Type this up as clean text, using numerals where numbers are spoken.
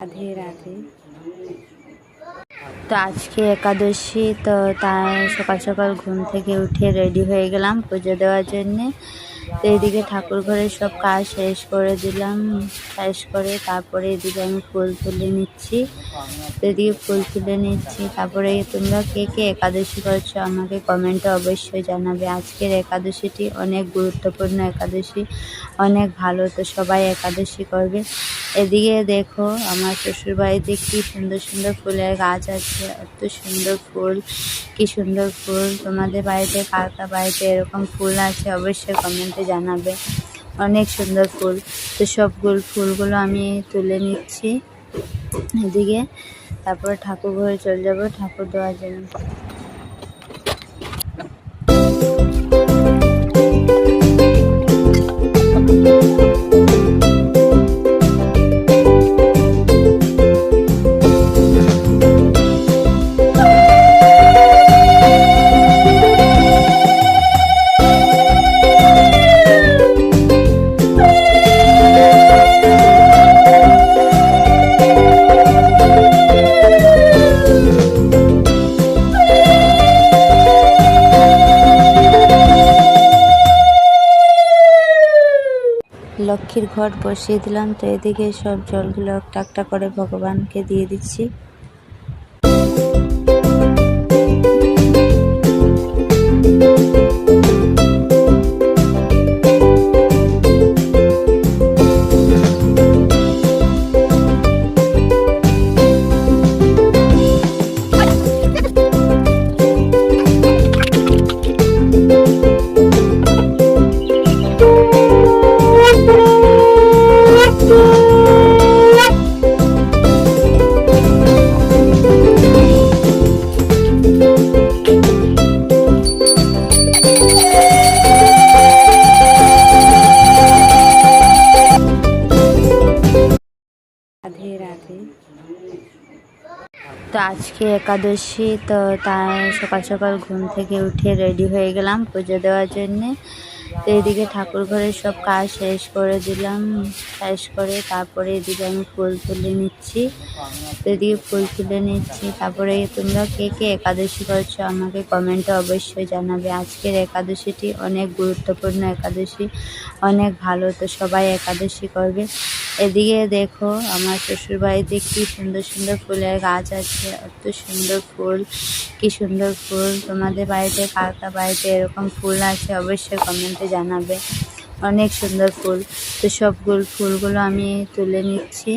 রাধে রাধে। তো আজকে একাদশী, তো তাই সকাল সকাল ঘুম থেকে উঠে রেডি হয়ে গেলাম পুজো দেওয়ার জন্যে। তো এইদিকে ঠাকুর ঘরের সব কাজ শেষ করে দিলাম, শেষ করে তারপরে এদিকে আমি ফুল তুলে নিচ্ছি। তো এদিকে ফুল তুলে নিচ্ছি। তারপরে তোমরা কে কে একাদশী করছো আমাকে কমেন্টে অবশ্যই জানাবে। আজকের একাদশীটি অনেক গুরুত্বপূর্ণ একাদশী, অনেক ভালো, তো সবাই একাদশী করবে। এদিকে দেখো আমার শ্বশুর বাড়িতে কি সুন্দর সুন্দর ফুলের গাছ আছে, এত সুন্দর ফুল, কি সুন্দর ফুল। তোমাদের বাড়িতে কার কার বাড়িতে এরকম ফুল আছে অবশ্যই কমেন্টে জানাবে। অনেক সুন্দর ফুল। তো সবগুলো ফুলগুলো আমি তুলে নিচ্ছি এদিকে, তারপরে ঠাকুর ঘরে চলে যাবো ঠাকুর দেওয়ার জন্য। লক্ষ্মীর ঘট বসিয়ে দিলাম। তো এদিকে সব জলগুলো একটা একটা করে ভগবানকে দিয়ে দিচ্ছি। রাধে রাধে। তো আজকে একাদশী, তো তাই সকাল সকাল ঘুম থেকে উঠে রেডি হয়ে গেলাম পুজো দেওয়ার জন্যে। তো এইদিকে ঠাকুর ঘরের সব কাজ শেষ করে দিলাম, শেষ করে তারপরে এদিকে আমি ফুল তুলে নিচ্ছি। তো এদিকে ফুল তুলে নিচ্ছি। তারপরে তোমরা কে কে একাদশী করছো আমাকে কমেন্টে অবশ্যই জানাবে। আজকের একাদশীটি অনেক গুরুত্বপূর্ণ একাদশী, অনেক ভালো, তো সবাই একাদশী করবে। এদিকে দেখো আমার শ্বশুর বাড়িতে কি সুন্দর সুন্দর ফুলের গাছ আছে, এত সুন্দর ফুল, কি সুন্দর ফুল। তোমাদের বাড়িতে কার কার বাড়িতে এরকম ফুল আছে অবশ্যই কমেন্টে জানাবে। অনেক সুন্দর ফুল। তো সবগুলো ফুলগুলো আমি তুলে নিচ্ছি